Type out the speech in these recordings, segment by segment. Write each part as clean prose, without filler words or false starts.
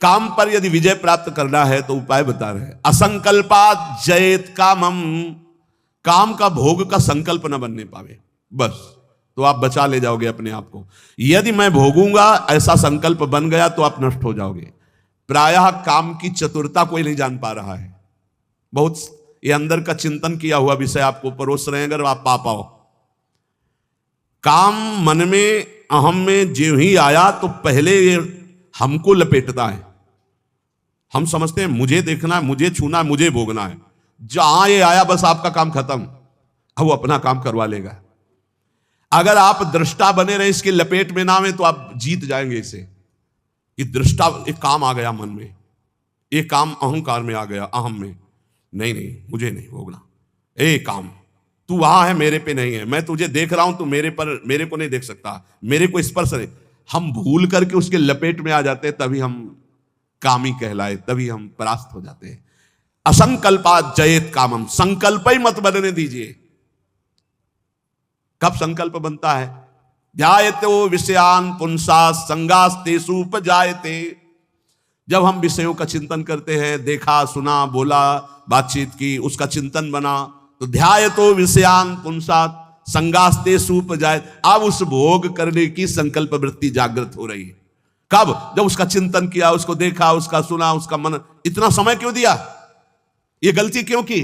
काम पर यदि विजय प्राप्त करना है तो उपाय बता रहे हैं। असंकल्पात जयेत कामम, काम का भोग का संकल्प न बनने पावे, बस तो आप बचा ले जाओगे अपने आप को। यदि मैं भोगूंगा ऐसा संकल्प बन गया तो आप नष्ट हो जाओगे। प्रायः काम की चतुरता कोई नहीं जान पा रहा है। बहुत ये अंदर का चिंतन किया हुआ विषय आपको परोस रहे हैं, अगर आप पा पाओ। काम मन में, अहम में जो ही आया तो पहले ये हमको लपेटता है। हम समझते हैं मुझे देखना है, मुझे छूना है, मुझे भोगना है। जहां ये आया बस आपका काम खत्म, अब वो अपना काम करवा लेगा। अगर आप दृष्टा बने रहे, इसकी लपेट में ना आए तो आप जीत जाएंगे इसे। कि दृष्टा, एक काम आ गया मन में, एक काम अहंकार में आ गया, अहम में, नहीं नहीं मुझे नहीं भोगना। ए काम, तू वहां है, मेरे पे नहीं है, मैं तुझे देख रहा हूं, तू मेरे को नहीं देख सकता, मेरे को स्पर्श नहीं। हम भूल करके उसके लपेट में आ जाते हैं, तभी हम कामी कहलाए, तभी हम परास्त हो जाते हैं। असंकल्पात जयेत कामम, संकल्प ही मत बनने दीजिए। कब संकल्प बनता है? ध्यायते विषयान पुंसा संगास्तेषु उपजायते। जब हम विषयों का चिंतन करते हैं, देखा सुना बोला बातचीत की, उसका चिंतन बना, तो ध्यायतो विषयान पुंसा संगास्तेषु उपजायते। अब उस भोग करने की संकल्प वृत्ति जागृत हो रही है। कब? जब उसका चिंतन किया, उसको देखा, उसका सुना, उसका मन। इतना समय क्यों दिया? ये गलती क्यों की?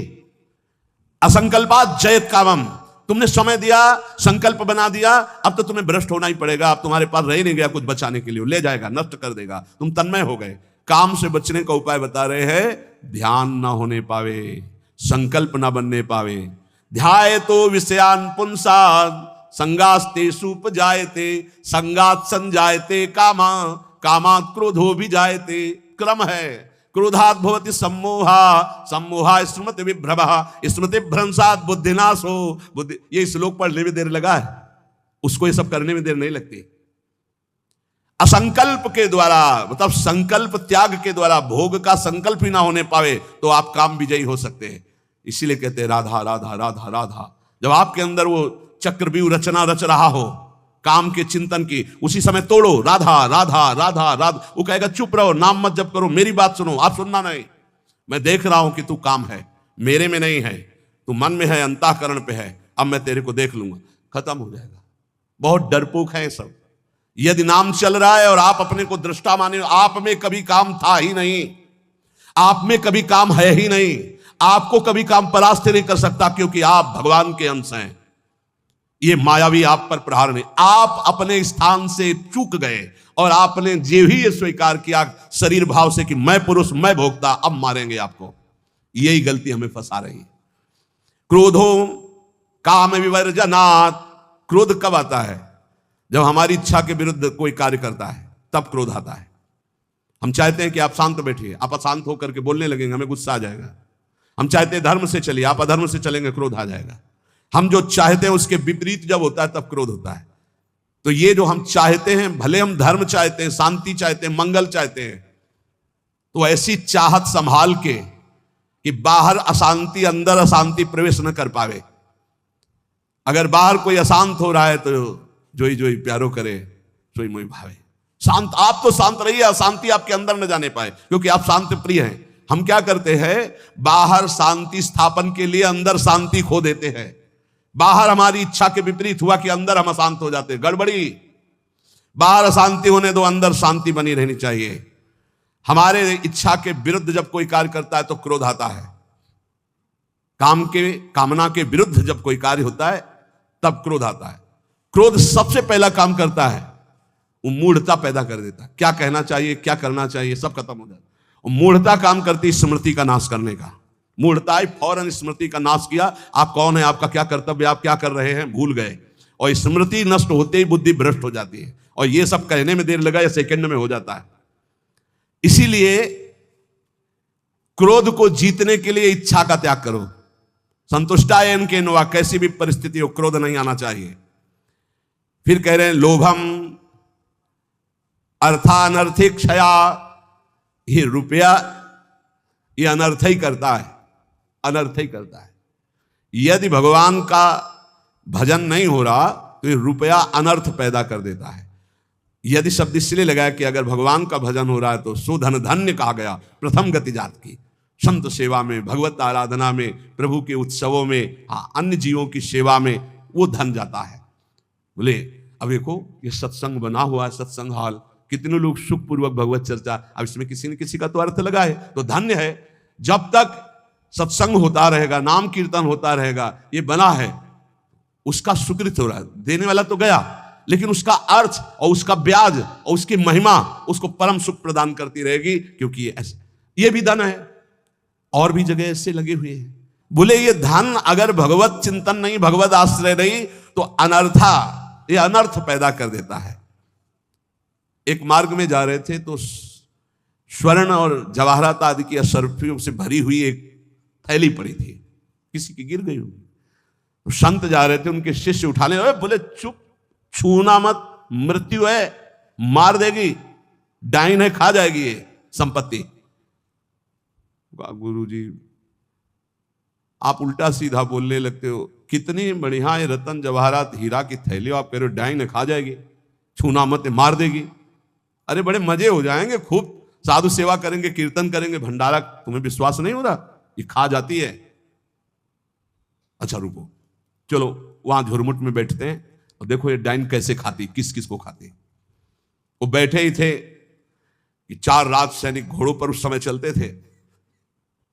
असंकल्पात जयेत कामम, तुमने समय दिया, संकल्प बना दिया, अब तो तुम्हें भ्रष्ट होना ही पड़ेगा। अब तुम्हारे पास रह नहीं गया कुछ बचाने के लिए, ले जाएगा, नष्ट कर देगा, तुम तन्मय हो गए। काम से बचने का उपाय बता रहे हैं। ध्यान ना होने पावे, संकल्प ना बनने पावे। ध्यायतो विषयान पुंसा संगास्तेषु उपजायते, संगात संजायते कामा, कामात् क्रोधो भी जायते। क्रम है। क्रोधात् भवति सम्मोहा, सम्मोहा स्मृति विभ्रमः, स्मृति भ्रंशात् बुद्धिनाशो। बुद्धि, ये श्लोक पढ़ने में देर लगा है, उसको ये सब करने में देर नहीं लगती। असंकल्प के द्वारा, मतलब संकल्प त्याग के द्वारा, भोग का संकल्प ही ना होने पावे तो आप काम विजयी हो सकते हैं। इसीलिए कहते हैं राधा राधा राधा राधा। जब आपके अंदर वो चक्रव्यूह रचना रच रहा हो काम के चिंतन की, उसी समय तोड़ो, राधा राधा राधा राधा। वो कहेगा चुप रहो, नाम मत जप करो, मेरी बात सुनो। आप सुनना नहीं, मैं देख रहा हूं कि तू काम है, मेरे में नहीं है, तू मन में है, अंतःकरण पे है, अब मैं तेरे को देख लूंगा, खत्म हो जाएगा। बहुत डरपोक है सब। यदि नाम चल रहा है और आप अपने को दृष्टा माने, आप में कभी काम था ही नहीं, आप में कभी काम है ही नहीं, आपको कभी काम परास्त नहीं कर सकता, क्योंकि आप भगवान के अंश हैं। ये मायावी आप पर प्रहार नहीं, आप अपने स्थान से चूक गए और आपने जो ही ये स्वीकार किया शरीर भाव से कि मैं पुरुष, मैं भोक्ता, अब मारेंगे आपको। यही गलती हमें फंसा रही है। क्रोधो काम विवर्जनात्, क्रोध कब आता है? जब हमारी इच्छा के विरुद्ध कोई कार्य करता है, तब क्रोध आता है। हम चाहते हैं कि आप शांत बैठिए, आप अशांत होकर के बोलने लगेंगे, हमें गुस्सा आ जाएगा। हम चाहते हैं धर्म से चलिए, आप अधर्म से चलेंगे, क्रोध आ जाएगा। हम जो चाहते हैं उसके विपरीत जब होता है तब क्रोध होता है। तो ये जो हम चाहते हैं, भले हम धर्म चाहते हैं, शांति चाहते हैं, मंगल चाहते हैं, तो ऐसी चाहत संभाल के कि बाहर अशांति, अंदर अशांति प्रवेश न कर पावे। अगर बाहर कोई अशांत हो रहा है तो जोई जोई प्यारो करे, सोई मोई भावे। शांत, आप तो शांत रहिए, अशांति आपके अंदर न जाने पाए, क्योंकि आप शांति प्रिय हैं। हम क्या करते हैं? बाहर शांति स्थापन के लिए अंदर शांति खो देते हैं। बाहर हमारी इच्छा के विपरीत हुआ कि अंदर हम अशांत हो जाते हैं, गड़बड़ी। बाहर अशांति होने दो, अंदर शांति बनी रहनी चाहिए। हमारे इच्छा के विरुद्ध जब कोई कार्य करता है तो क्रोध आता है। कामना के विरुद्ध जब कोई कार्य होता है तब क्रोध आता है। क्रोध सबसे पहला काम करता है, वो मूढ़ता पैदा कर देता है। क्या कहना चाहिए, क्या करना चाहिए, सब खत्म हो जाता है। मूढ़ता काम करती है स्मृति का नाश करने का। मूढ़ता फौरन स्मृति का नाश किया। आप कौन है, आपका क्या कर्तव्य, आप क्या कर रहे हैं, भूल गए। और स्मृति नष्ट होते ही बुद्धि भ्रष्ट हो जाती है। और ये सब कहने में देर लगा या सेकंड में हो जाता है। इसीलिए क्रोध को जीतने के लिए इच्छा का त्याग करो। संतुष्टायन के नवा, कैसी भी परिस्थिति हो क्रोध नहीं आना चाहिए। फिर कह रहे हैं लोभम अर्थानर्थिक क्षया, ये रुपया ये अनर्थ ही करता है, अनर्थ ही करता है। यदि भगवान का भजन नहीं हो रहा तो ये रुपया अनर्थ पैदा कर देता है। यदि शब्द इसलिए लगाया कि अगर भगवान का भजन हो रहा है तो सुधन धन्य कहा गया, प्रथम गति जात की। संत सेवा में, भगवत आराधना में, प्रभु के उत्सवों में, अन्य जीवों की सेवा में वो धन जाता है। बोले अब देखो ये सत्संग बना हुआ है, सत्संग हॉल, कितने लोग सुखपूर्वक भगवत चर्चा, अब इसमें किसी न किसी का तो अर्थ लगा है, तो धन्य है। जब तक सत्संग होता रहेगा, नाम कीर्तन होता रहेगा, ये बना है, उसका सुकृत हो रहा है। देने वाला तो गया, लेकिन उसका अर्थ और उसका ब्याज और उसकी महिमा उसको परम सुख प्रदान करती रहेगी, क्योंकि ये भी धन है। और भी जगह ऐसे लगे हुए हैं। बोले ये धन अगर भगवत चिंतन नहीं, भगवत आश्रय नहीं, तो अनर्था, ये अनर्थ पैदा कर देता है। एक मार्ग में जा रहे थे तो स्वर्ण और जवाहरात आदि की असरफियों से भरी हुई एक थैली पड़ी थी, किसी की गिर गई होगी। तो संत जा रहे थे, उनके शिष्य उठा ले, बोले चुप, छूना मत, मृत्यु है, मार देगी, डाइन है, खा जाएगी ये संपत्ति। गुरु जी आप उल्टा सीधा बोलने लगते हो, कितनी बढ़िया ये रतन जवाहरात हीरा की थैली, आप कह रहे हो डाइन है, खा जाएगी, छूना मत, मार देगी। अरे बड़े मजे हो जाएंगे, खूब साधु सेवा करेंगे, कीर्तन करेंगे, भंडारा, तुम्हें विश्वास नहीं हो रहा ये खा जाती है। अच्छा रुको, चलो वहां झुरमुट में बैठते हैं और देखो ये डाइन कैसे खाती, किस किस को खाती। वो बैठे ही थे कि 4 राज सैनिक घोड़ों पर उस समय चलते थे।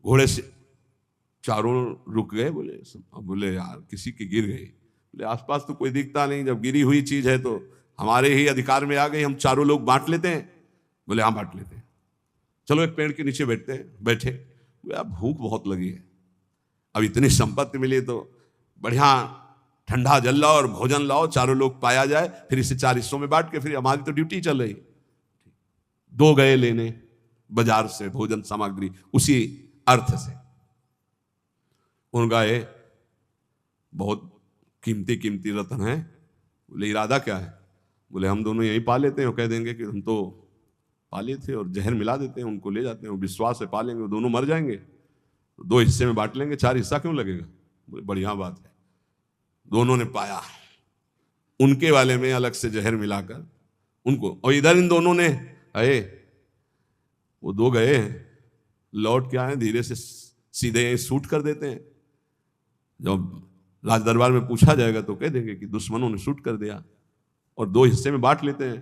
घोड़े से चारों रुक गए, बोले यार किसी की गिर गई। बोले आसपास तो कोई दिखता नहीं, जब गिरी हुई चीज है तो हमारे ही अधिकार में आ गई, हम चारों लोग बांट लेते हैं। बोले हाँ बांट लेते हैं, चलो एक पेड़ के नीचे बैठते हैं। बैठे, यार भूख बहुत लगी है, अब इतनी संपत्ति मिली तो बढ़िया ठंडा जल लाओ और भोजन लाओ, चारों लोग पाया जाए, फिर इसे 4 हिस्सों में बांट के, फिर हमारी तो ड्यूटी चल रही। 2 गए लेने बाजार से भोजन सामग्री, उसी अर्थ से। उनका ये बहुत कीमती कीमती रत्न है। बोले इरादा क्या है? बोले हम दोनों यहीं पा लेते हैं, कह देंगे कि हम तो पाले थे और जहर मिला देते हैं, उनको ले जाते हैं, विश्वास से पालेंगे, वो दोनों मर जाएंगे, 2 हिस्से में बांट लेंगे, 4 हिस्सा क्यों लगेगा? बोले बढ़िया बात है। दोनों ने पाया, उनके वाले में अलग से जहर मिलाकर उनको, और इधर इन दोनों ने आए, वो 2 गए लौट के आए, धीरे से सीधे शूट कर देते हैं। जब राज दरबार में पूछा जाएगा तो कह देंगे कि दुश्मनों ने शूट कर दिया, और 2 हिस्से में बांट लेते हैं।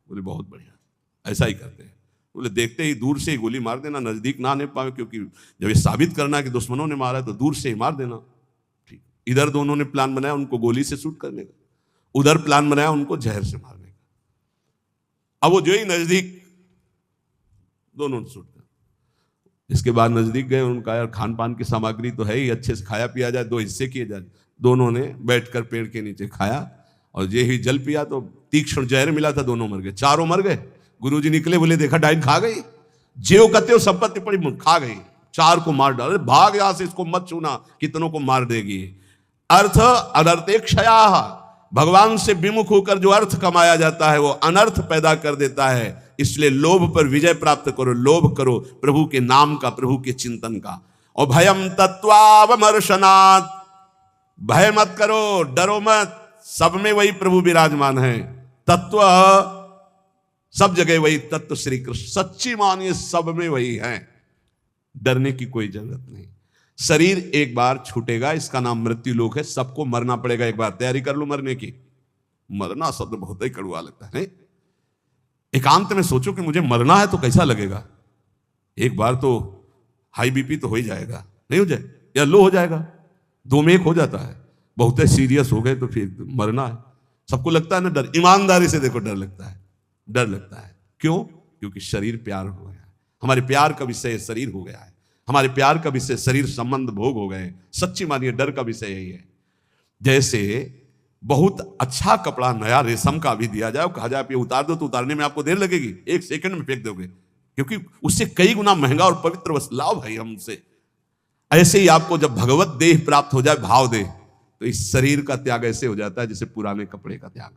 बोले बहुत बढ़िया, ऐसा ही करते हैं। बोले देखते ही दूर से ही गोली मार देना, नजदीक ना आने पाए, क्योंकि जब ये साबित करना है कि दुश्मनों ने मारा है तो दूर से ही मार देना। ठीक, इधर दोनों ने प्लान बनाया उनको गोली से शूट करने का, उधर प्लान बनाया उनको जहर से मारने का। अब वो जो ही नजदीक, दोनों ने शूट कर। इसके बाद नजदीक गए, उनका यार खान पान की सामग्री तो है ही, अच्छे से खाया पिया जाए, 2 हिस्से किए जाए। दोनों ने बैठकर पेड़ के नीचे खाया, और ये ही जल पिया तो तीक्ष्ण जहर मिला था, दोनों मर गए, चारों मर गए। गुरुजी निकले, बोले देखा डाइन खा गई, जेव कते हो संपत्ति पड़ी खा गई, 4 को मार डाले, भाग यहां से, इसको मत छूना, कितनों को मार देगी। अर्थ अनर्थे क्षया, भगवान से विमुख होकर जो अर्थ कमाया जाता है वो अनर्थ पैदा कर देता है। इसलिए लोभ पर विजय प्राप्त करो, लोभ करो प्रभु के नाम का, प्रभु के चिंतन का। और भयम तत्वावमर्शनात्, भय मत करो, डरो मत, सब में वही प्रभु विराजमान है। तत्व सब जगह वही, तत्व श्री कृष्ण, सच्ची मानिए सब में वही है, डरने की कोई जरूरत नहीं। शरीर एक बार छूटेगा, इसका नाम मृत्यु लोक है, सबको मरना पड़ेगा एक बार, तैयारी कर लो मरने की। मरना शब्द बहुत ही कड़वा लगता है नहीं? एकांत में सोचो कि मुझे मरना है तो कैसा लगेगा। एक बार तो हाई बीपी तो हो ही जाएगा, नहीं हो जाए, या लो हो जाएगा, 2 में 1 हो जाता है। बहुत सीरियस हो गए तो फिर मरना है, सबको लगता है ना डर। ईमानदारी से देखो, डर लगता है, डर लगता है। क्यों? क्योंकि शरीर प्यार हो गया, हमारे प्यार का विषय शरीर हो गया है, हमारे प्यार का विषय शरीर संबंध भोग हो गए। सच्ची मानिए डर का विषय यही है। जैसे बहुत अच्छा कपड़ा नया रेशम का भी दिया जाए, कहा जाए आप ये उतार दो, तो उतारने में आपको देर लगेगी, 1 सेकंड में फेंक दोगे, क्योंकि उससे कई गुना महंगा और पवित्र वस्त्र लाओ भाई हमसे। ऐसे ही आपको जब भगवत देह प्राप्त हो जाए, भाव देह, तो इस शरीर का त्याग ऐसे हो जाता है जैसे पुराने कपड़े का त्याग।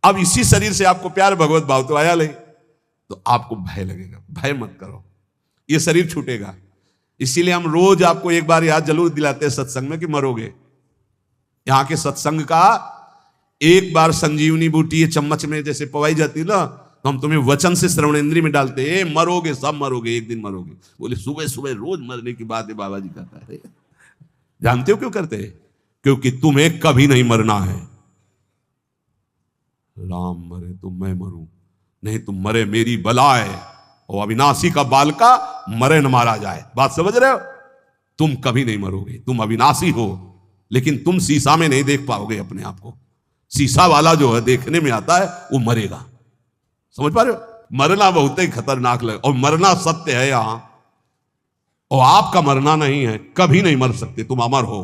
अब इसी शरीर से आपको प्यार भगवत भाव तो आया नहीं, तो आपको भय लगेगा। भय मत करो, ये शरीर छूटेगा। इसीलिए हम रोज आपको एक बार याद जरूर दिलाते हैं सत्संग में कि मरोगे। यहां के सत्संग का एक बार संजीवनी बूटी चम्मच में जैसे पवाई जाती ना, तो हम तुम्हें वचन से श्रवणेंद्री में डालते, ए मरोगे, सब मरोगे, एक दिन मरोगे। बोले सुबह सुबह रोज मरने की बात है बाबा जी कहता है। जानते हो क्यों करते हैं? क्योंकि तुम्हें कभी नहीं मरना है। राम मरे तो मैं मरूं, नहीं तुम मरे मेरी बला है। और अविनाशी का बालका मरे न मारा जाए। बात समझ रहे हो? तुम कभी नहीं मरोगे, तुम अविनाशी हो, लेकिन तुम शीशा में नहीं देख पाओगे अपने आप को। शीशा वाला जो है देखने में आता है वो मरेगा। समझ पा रहे हो? मरना बहुत ही खतरनाक लगे, और मरना सत्य है यहां। और आपका मरना नहीं है, कभी नहीं मर सकते, तुम अमर हो।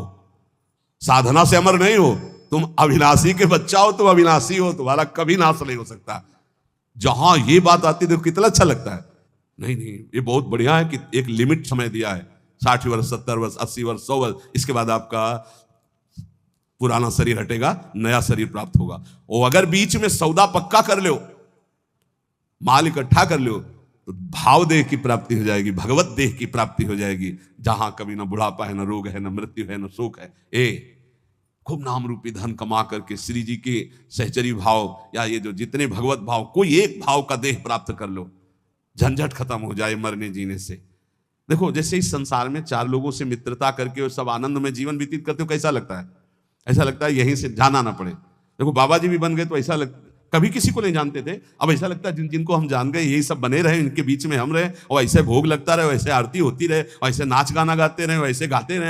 साधना से अमर नहीं हो, तुम अविनाशी के बच्चा हो, तुम अविनाशी हो, तुम्हारा कभी नाश नहीं हो सकता। जहां ये बात आती है तो कितना अच्छा लगता है। नहीं नहीं, ये बहुत बढ़िया है कि एक लिमिट समय दिया है, 60 वर्ष, 70 वर्ष, 80 वर्ष, 100 वर्ष, इसके बाद आपका पुराना शरीर हटेगा, नया शरीर प्राप्त होगा। और अगर बीच में सौदा पक्का कर लो, माल इकट्ठा कर लो, तो भाव देह की प्राप्ति हो जाएगी, भगवत देह की प्राप्ति हो जाएगी, जहां कभी ना बुढ़ापा है, ना रोग है, ना मृत्यु है, ना शोक है। खूब नाम रूपी धन कमा करके श्री जी के सहचरी भाव, या ये जो जितने भगवत भाव, कोई एक भाव का देह प्राप्त कर लो, झंझट खत्म हो जाए मरने जीने से। देखो, जैसे इस संसार में 4 लोगों से मित्रता करके और सब आनंद में जीवन व्यतीत करते हो, कैसा लगता है? ऐसा लगता है यहीं से जाना ना पड़े। देखो, बाबा जी भी बन गए तो ऐसा कभी किसी को नहीं जानते थे, अब ऐसा लगता है जिनको हम जान गए यही सब बने रहे, इनके बीच में हम रहे, और ऐसे भोग लगता रहे, वैसे आरती होती रहे, और ऐसे नाच गाना गाते रहे, वैसे गाते रहे,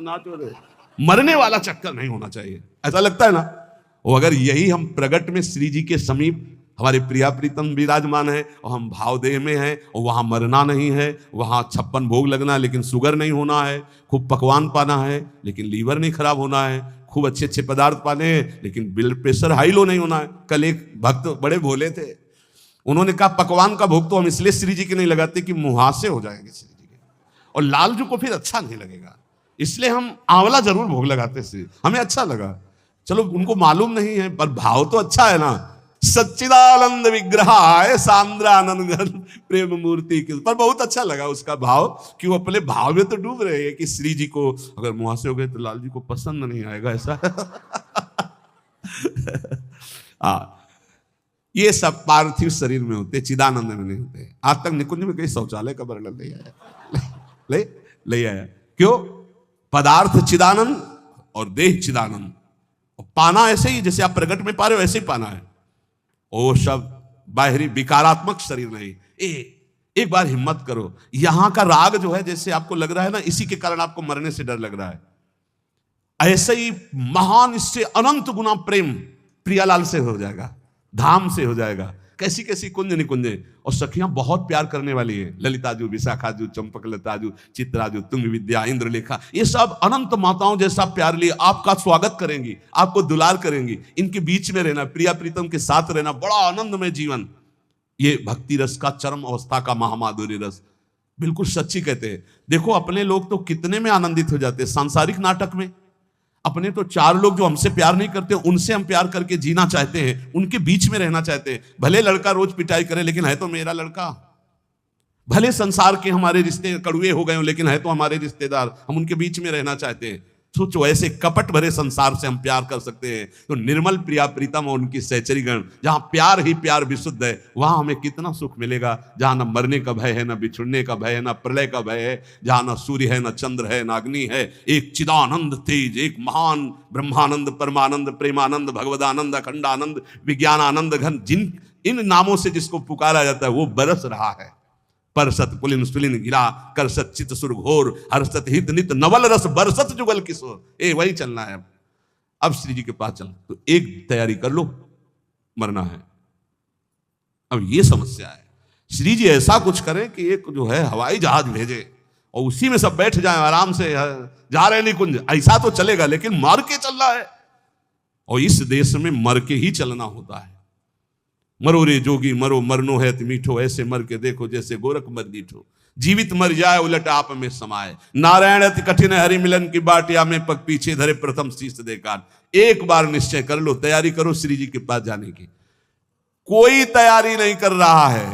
नाच रहे। मरने वाला चक्कर नहीं होना चाहिए, ऐसा लगता है ना। और अगर यही हम प्रगट में श्री जी के समीप हमारे प्रिया प्रीतम विराजमान है, और हम भाव देह में हैं, और वहां मरना नहीं है, वहां 56 भोग लगना है लेकिन शुगर नहीं होना है, खूब पकवान पाना है लेकिन लीवर नहीं खराब होना है, खूब अच्छे अच्छे पदार्थ पाने हैं लेकिन ब्लड प्रेशर हाई लो नहीं होना है। कल एक भक्त बड़े भोले थे, उन्होंने कहा पकवान का भोग तो हम इसलिए श्री जी के नहीं लगाते कि मुहासे हो जाएंगे श्री जी के, और लालजू को फिर अच्छा नहीं लगेगा, इसलिए हम आंवला जरूर भोग लगाते श्री, हमें अच्छा लगा। चलो, उनको मालूम नहीं है, पर भाव तो अच्छा है ना। सच्चिदानंद विग्रहाय सांद्रानंद घन प्रेम मूर्ति के, पर बहुत अच्छा लगा उसका भाव कि वो अपने भाव में तो डूब रहे हैं कि श्री जी को अगर मुहासे हो गए तो लाल जी को पसंद नहीं आएगा, ऐसा। ये सब पार्थिव शरीर में होते, चिदानंद में नहीं होते। आज तक निकुंज में कहीं शौचालय का वर्णन नहीं आया, ले आया। क्यों? पदार्थ चिदानंद और देह चिदानंद, और पाना ऐसे ही जैसे आप प्रगट में पा रहे हो ऐसे ही पाना है। ओ सब बाहरी विकारात्मक शरीर नहीं। एक बार हिम्मत करो, यहां का राग जो है जैसे आपको लग रहा है ना, इसी के कारण आपको मरने से डर लग रहा है, ऐसे ही महान, इससे अनंत गुना प्रेम प्रियालाल से हो जाएगा, धाम से हो जाएगा। कैसी कैसी कुंज निकुंजे, और सखियां बहुत प्यार करने वाली है, ललिताजू, विशाखाजू, चंपकलताजू, चित्राजू, तुंग विद्या, इंद्रलेखा, ये सब अनंत माताओं जैसा प्यार लिए आपका स्वागत करेंगी, आपको दुलार करेंगी। इनके बीच में रहना, प्रिया प्रीतम के साथ रहना, बड़ा आनंदमय जीवन। ये भक्ति रस का चरम अवस्था का महामाधुर्य रस, बिल्कुल सच्ची कहते हैं। देखो, अपने लोग तो कितने में आनंदित हो जाते हैं सांसारिक नाटक में। अपने तो 4 लोग जो हमसे प्यार नहीं करते, उनसे हम प्यार करके जीना चाहते हैं, उनके बीच में रहना चाहते हैं। भले लड़का रोज पिटाई करे लेकिन है तो मेरा लड़का, भले संसार के हमारे रिश्ते कड़ुए हो गए हो लेकिन है तो हमारे रिश्तेदार, हम उनके बीच में रहना चाहते हैं। सोचो, ऐसे कपट भरे संसार से हम प्यार कर सकते हैं, तो निर्मल प्रिया प्रीतम और उनकी सहचरीगण, जहां प्यार ही प्यार विशुद्ध है, वहां हमें कितना सुख मिलेगा। जहां न मरने का भय है, न बिछुड़ने का भय है, न प्रलय का भय है, जहां न सूर्य है, न चंद्र है, न अग्नि है, एक चिदानंद तेज, एक महान ब्रह्मानंद, परमानंद, प्रेमानंद, भगवदानंद, अखंडानंद, विज्ञानानंद घन, जिन इन नामों से जिसको पुकारा जाता है वो बरस रहा है। परसत पुलिन सुलिन गिरा, करसत चित सुर घोर, हर्षत हित नित नवल रस बरसत जुगल किशोर। वही चलना है। अब श्री जी के पास चल, तो एक तैयारी कर लो, मरना है। अब ये समस्या है, श्री जी ऐसा कुछ करें कि एक जो है हवाई जहाज भेजे और उसी में सब बैठ जाए आराम से, जा रहे निकुंज, ऐसा तो चलेगा लेकिन मर के चलना है। और इस देश में मर के ही चलना होता है। मरो रे जोगी मरो, मरनो है मीठो, ऐसे मर के देखो जैसे गोरख मर दीठो। जीवित मर जाए उलट आप में समाये, नारायण अति कठिन हरि मिलन की बाटिया में पग पीछे धरे प्रथम शीश देकार। एक बार निश्चय कर लो, तैयारी करो श्री जी के पास जाने की। कोई तैयारी नहीं कर रहा है,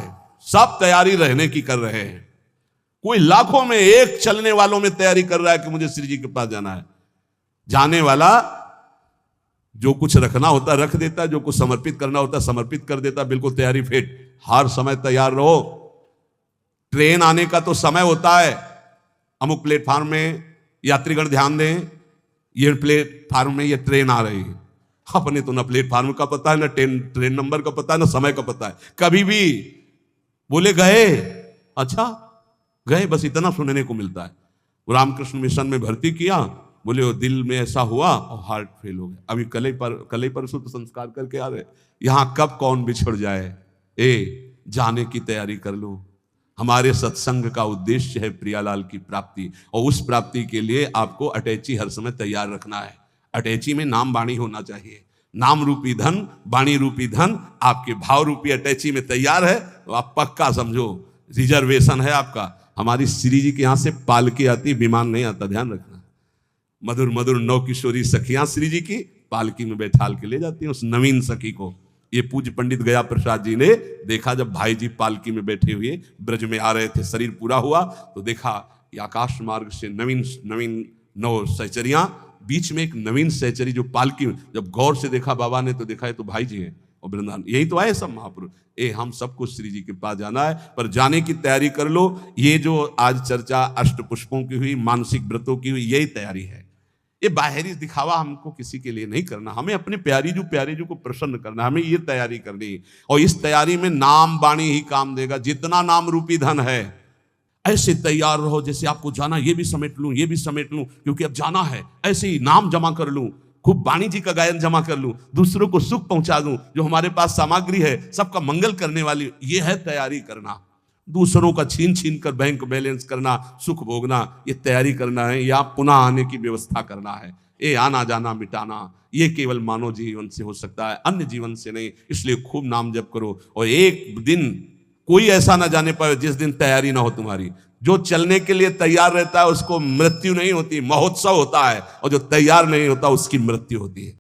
सब तैयारी रहने की कर रहे हैं। कोई लाखों में एक चलने वालों में तैयारी कर रहा है कि मुझे श्री जी के पास जाना है। जाने वाला जो कुछ रखना होता रख देता, जो कुछ समर्पित करना होता समर्पित कर देता, बिल्कुल तैयारी फिट, हर समय तैयार रहो। ट्रेन आने का तो समय होता है, अमुक प्लेटफार्म में यात्रीगण ध्यान दें, ये प्लेटफार्म में ये ट्रेन आ रही है। अपने तो ना प्लेटफार्म का पता है, ना ट्रेन नंबर का पता है, ना समय का पता है। कभी भी बोले गए, अच्छा गए, बस इतना सुनने को मिलता है। रामकृष्ण मिशन में भर्ती किया, बोले वो दिल में ऐसा हुआ और हार्ट फेल हो गया। अभी कल ही परसों तो संस्कार करके आ रहे। यहां कब कौन बिछड़ जाए, जाने की तैयारी कर लो। हमारे सत्संग का उद्देश्य है प्रियालाल की प्राप्ति, और उस प्राप्ति के लिए आपको अटैची हर समय तैयार रखना है। अटैची में नाम वाणी होना चाहिए। नाम रूपी धन, वाणी रूपी धन आपके भाव रूपी अटैची में तैयार है तो आप पक्का समझो रिजर्वेशन है आपका। हमारी श्री जी के यहां से पालकी आती, विमान नहीं आता, ध्यान रखना। मधुर मधुर नौ किशोरी सखियां श्री जी की पालकी में बैठाल के ले जाती हैं उस नवीन सखी को। ये पूज्य पंडित गया प्रसाद जी ने देखा, जब भाई जी पालकी में बैठे हुए ब्रज में आ रहे थे, शरीर पूरा हुआ तो देखा ये आकाश मार्ग से नवीन नवीन 9 सहचरियां, बीच में एक नवीन सहचरी जो पालकी में, जब गौर से देखा बाबा ने तो देखा ये तो भाई जी हैं और वृंदावन, यही तो आए सब महापुरुष। हम सबको श्री जी के पास जाना है, पर जाने की तैयारी कर लो। ये जो आज चर्चा अष्ट पुष्पों की हुई, मानसिक व्रतों की हुई, यही तैयारी है। ये बाहरी दिखावा हमको किसी के लिए नहीं करना, हमें अपने प्यारी जो को प्रसन्न करना, हमें ये तैयारी करनी है। और इस तैयारी में नाम वाणी ही काम देगा। जितना नाम रूपी धन है, ऐसे तैयार रहो जैसे आपको जाना, ये भी समेट लूं, ये भी समेट लूं, क्योंकि अब जाना है। ऐसे ही नाम जमा कर लूं, खूब वाणी जी का गायन जमा कर लूं, दूसरों को सुख पहुंचा दूं, जो हमारे पास सामग्री है सबका मंगल करने वाली, ये है तैयारी करना। दूसरों का छीन छीन कर बैंक बैलेंस करना, सुख भोगना, ये तैयारी करना है, या पुनः आने की व्यवस्था करना है। ये आना जाना मिटाना, ये केवल मानव जीवन से हो सकता है, अन्य जीवन से नहीं। इसलिए खूब नाम जप करो, और एक दिन कोई ऐसा ना जाने पाए जिस दिन तैयारी ना हो तुम्हारी। जो चलने के लिए तैयार रहता है उसको मृत्यु नहीं होती, महोत्सव होता है, और जो तैयार नहीं होता उसकी मृत्यु होती है।